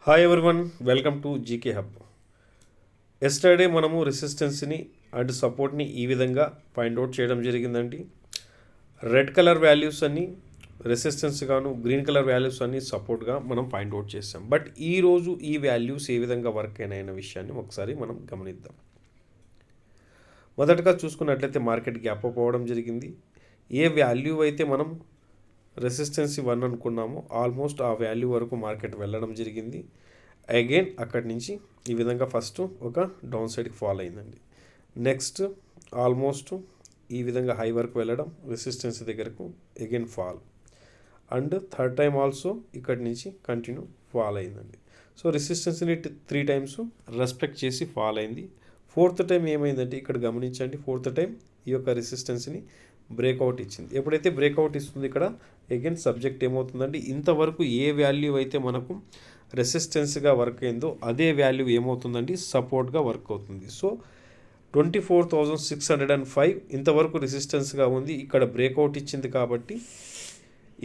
Hi everyone, welcome to GK hub. Yesterday మనము రెసిస్టెన్స్ని and సపోర్ట్ని ఈ విధంగా ఫైండ్ అవుట్ చేయడం జరిగిందండి. రెడ్ కలర్ వాల్యూస్ అన్ని రెసిస్టెన్స్ గాను, గ్రీన్ కలర్ వాల్యూస్ అన్ని సపోర్ట్గా మనం ఫైండ్ అవుట్ చేస్తాం. బట్ ఈరోజు ఈ వాల్యూస్ ఏ విధంగా వర్క్ అయినాయన్న విషయాన్ని ఒకసారి మనం గమనిద్దాం. మొదటగా చూసుకున్నట్లయితే మార్కెట్ గ్యాప్ అప్ అవ్వడం జరిగింది. ఏ వాల్యూ అయితే మనం రెసిస్టెన్స్ 1 అనుకున్నాము, ఆల్మోస్ట్ ఆ వాల్యూ వరకు మార్కెట్ వెళ్ళడం జరిగింది. అగైన్ అక్కడి నుంచి ఈ విధంగా ఫస్ట్ ఒక డౌన్ సైడ్కి ఫాల్ అయిందండి. నెక్స్ట్ ఆల్మోస్ట్ ఈ విధంగా హై వరకు వెళ్ళడం, రెసిస్టెన్స్ దగ్గరకు again fall, and third time also ఇక్కడి నుంచి కంటిన్యూ ఫాల్ అయిందండి. సో రెసిస్టెన్స్ని 3 టైమ్స్ రెస్పెక్ట్ చేసి ఫాల్ అయింది. ఫోర్త్ టైం ఏమైందంటే ఇక్కడ గమనించండి, ఫోర్త్ టైం ఈ యొక్క రెసిస్టెన్స్ని బ్రేక్అవుట్ ఇచ్చింది. ఎప్పుడైతే బ్రేక్అవుట్ ఇస్తుంది ఇక్కడ అగైన్ సబ్జెక్ట్ ఏమవుతుందండి, ఇంతవరకు ఏ వాల్యూ అయితే మనకు రెసిస్టెన్స్గా వర్క్ అయిందో అదే వాల్యూ ఏమవుతుందండి, సపోర్ట్గా వర్క్ అవుతుంది. సో 24,605 ఇంతవరకు రెసిస్టెన్స్గా ఉంది, ఇక్కడ బ్రేక్అవుట్ ఇచ్చింది కాబట్టి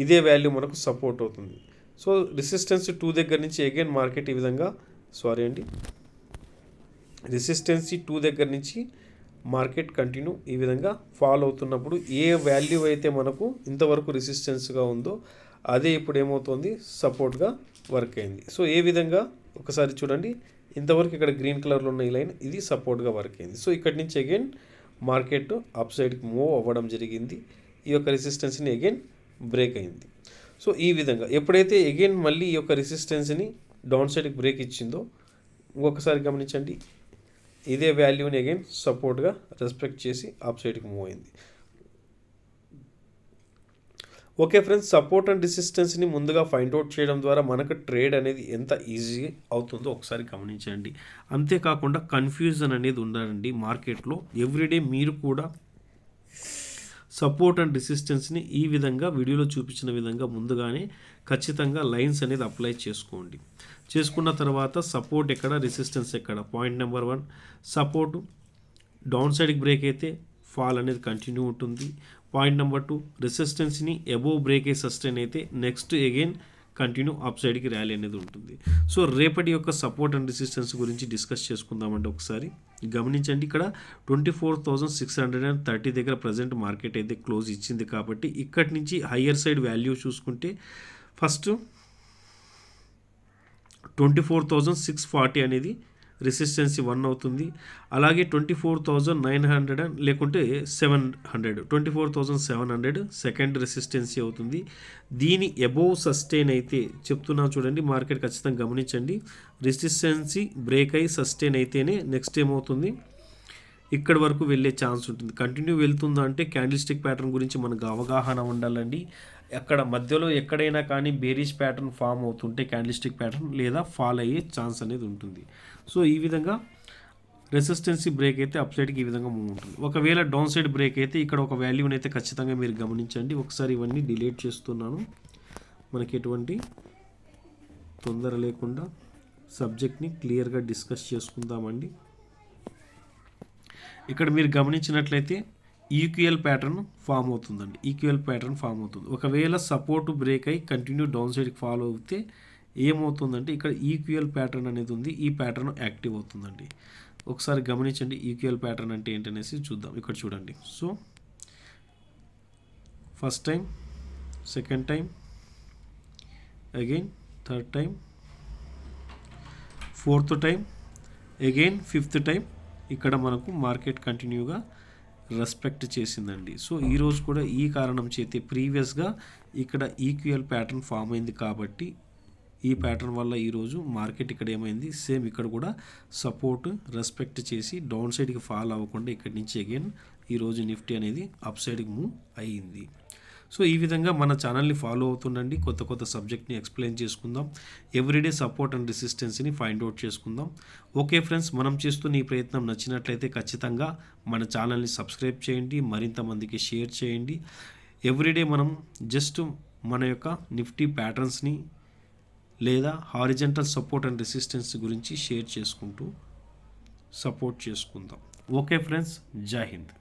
ఇదే వాల్యూ మనకు సపోర్ట్ అవుతుంది. సో రెసిస్టెన్స్ 2 దగ్గర నుంచి అగైన్ మార్కెట్ ఈ విధంగా రెసిస్టెన్స్ 2 దగ్గర నుంచి మార్కెట్ కంటిన్యూ ఈ విధంగా ఫాల్ అవుతున్నప్పుడు ఏ వాల్యూ అయితే మనకు ఇంతవరకు రెసిస్టెన్స్గా ఉందో అదే ఇప్పుడు ఏమవుతుంది, సపోర్ట్గా వర్క్ అయింది. సో ఏ విధంగా ఒకసారి చూడండి, ఇంతవరకు ఇక్కడ గ్రీన్ కలర్లో ఉన్న ఈ లైన్ ఇది సపోర్ట్గా వర్క్ అయింది. సో ఇక్కడి నుంచి అగైన్ మార్కెట్ అప్ సైడ్కి మూవ్ అవ్వడం జరిగింది. ఈ యొక్క రెసిస్టెన్స్ని అగైన్ బ్రేక్ అయింది. సో ఈ విధంగా ఎప్పుడైతే అగైన్ మళ్ళీ ఈ యొక్క రెసిస్టెన్స్ని డౌన్ సైడ్కి బ్రేక్ ఇచ్చిందో ఇంకొకసారి గమనించండి, ఇదే వాల్యూని అగైన్ సపోర్ట్గా రెస్పెక్ట్ చేసి అప్ సైడ్కి మూవ్ అయింది. ఓకే ఫ్రెండ్స్, సపోర్ట్ అండ్ రెసిస్టెన్స్ని ముందుగా ఫైండ్ అవుట్ చేయడం ద్వారా మనకు ట్రేడ్ అనేది ఎంత ఈజీ అవుతుందో ఒకసారి గమనించండి. అంతేకాకుండా కన్ఫ్యూజన్ అనేది ఉండాలండి మార్కెట్లో. ఎవ్రీడే మీరు కూడా సపోర్ట్ అండ్ రెసిస్టెన్స్ని ఈ విధంగా వీడియోలో చూపించిన విధంగా ముందుగానే ఖచ్చితంగా లైన్స్ అనేది అప్లై చేసుకోండి. చేసుకున్న తర్వాత సపోర్ట్ ఎక్కడ, రెసిస్టెన్స్ ఎక్కడ, పాయింట్ నెంబర్ 1 సపోర్టు డౌన్ సైడ్కి బ్రేక్ అయితే ఫాల్ అనేది కంటిన్యూ ఉంటుంది. పాయింట్ నెంబర్ 2 రెసిస్టెన్స్ని అబోవ్ బ్రేక్ అయి సస్టైన్ అయితే నెక్స్ట్ అగైన్ కంటిన్యూ అప్ సైడ్కి ర్యాలీ అనేది ఉంటుంది. సో రేపటి యొక్క సపోర్ట్ అండ్ రెసిస్టెన్స్ గురించి డిస్కస్ చేసుకుందామంటే ఒకసారి గమనించండి, ఇక్కడ 24,630 దగ్గర ప్రజెంట్ మార్కెట్ అయితే క్లోజ్ ఇచ్చింది కాబట్టి ఇక్కడి నుంచి హయ్యర్ సైడ్ వాల్యూ చూసుకుంటే ఫస్ట్ 24,640 అనేది రెసిస్టెన్సీ 1 అవుతుంది. అలాగే 24,900 లేకుంటే 700, 24,700 సెకండ్ రెసిస్టెన్సీ అవుతుంది. దీని అబోవ్ సస్టైన్ అయితే చెప్తున్నా చూడండి, మార్కెట్ ఖచ్చితంగా గమనించండి, రెసిస్టెన్సీ బ్రేక్ అయి సస్టైన్ అయితేనే నెక్స్ట్ ఏమవుతుంది, ఇక్కడ వరకు వెళ్ళే ఛాన్స్ ఉంటుంది. కంటిన్యూ వెళ్తుందా అంటే క్యాండిల్ స్టిక్ ప్యాటర్న్ గురించి మనకు అవగాహన ఉండాలండి. అక్కడ మధ్యలో ఎక్కడైనా కానీ బేరిష్ ప్యాటర్న్ ఫామ్ అవుతుంటే క్యాండిల్ స్టిక్ ప్యాటర్న్ లేదా ఫాల్ అయ్యే ఛాన్స్ అనేది ఉంటుంది. సో ఈ విధంగా రెసిస్టెన్సీ బ్రేక్ అయితే అప్ సైడ్కి ఈ విధంగా మూవ్ ఉంటుంది. ఒకవేళ డౌన్ సైడ్ బ్రేక్ అయితే ఇక్కడ ఒక వాల్యూని అయితే ఖచ్చితంగా మీరు గమనించండి. ఒకసారి ఇవన్నీ డిలీట్ చేస్తున్నాను, మనకి ఎటువంటి తొందర లేకుండా సబ్జెక్ట్ని క్లియర్గా డిస్కస్ చేసుకుందామండి. ఇక్కడ మీరు గమనించినట్లయితే ఈక్యూఎల్ ప్యాటర్న్ ఫామ్ అవుతుందండి. ఈక్యూఎల్ ప్యాటర్న్ ఫామ్ అవుతుంది. ఒకవేళ సపోర్ట్ బ్రేక్ అయ్యి కంటిన్యూ డౌన్ సైడ్కి ఫాలో అవుతే ఏమవుతుందంటే ఇక్కడ ఈక్యూఎల్ ప్యాటర్న్ అనేది ఉంది, ఈ ప్యాటర్న్ యాక్టివ్ అవుతుందండి. ఒకసారి గమనించండి ఈక్యూఎల్ ప్యాటర్న్ అంటే ఏంటనేసి చూద్దాం. ఇక్కడ చూడండి, so first time, second time, again third time, fourth time, again fifth time ఇక్కడ మనకు మార్కెట్ కంటిన్యూగా రెస్పెక్ట్ చేసిందండి. సో ఈరోజు కూడా ఈ కారణం చేతి ప్రీవియస్గా ఇక్కడ ఈక్యూఎల్ ప్యాటర్న్ ఫామ్ అయింది కాబట్టి ఈ ప్యాటర్న్ వల్ల ఈరోజు మార్కెట్ ఇక్కడ ఏమైంది, సేమ్ ఇక్కడ కూడా సపోర్ట్ రెస్పెక్ట్ చేసి డౌన్ సైడ్కి ఫాల్ అవ్వకుండా ఇక్కడి నుంచి అగైన్ ఈరోజు నిఫ్టీ అనేది అప్ సైడ్కి మూవ్ అయ్యింది. సో ఈ విధంగా మన ఛానల్ని ఫాలో అవుతుండండి. కొత్త కొత్త సబ్జెక్ట్ని ఎక్స్ప్లెయిన్ చేసుకుందాం. ఎవ్రీడే సపోర్ట్ అండ్ రెసిస్టెన్స్ని ఫైండ్ అవుట్ చేసుకుందాం. ఓకే ఫ్రెండ్స్, మనం చేస్తున్న ఈ ప్రయత్నం నచ్చినట్లయితే ఖచ్చితంగా మన ఛానల్ని సబ్స్క్రైబ్ చేయండి, మరింత మందికి షేర్ చేయండి. ఎవ్రీడే మనం జస్ట్ మన యొక్క నిఫ్టీ ప్యాటర్న్స్ని లేదా హారిజంటల్ సపోర్ట్ అండ్ రెసిస్టెన్స్ గురించి షేర్ చేసుకుంటూ సపోర్ట్ చేసుకుందాం. ఓకే ఫ్రెండ్స్, జై హింద్.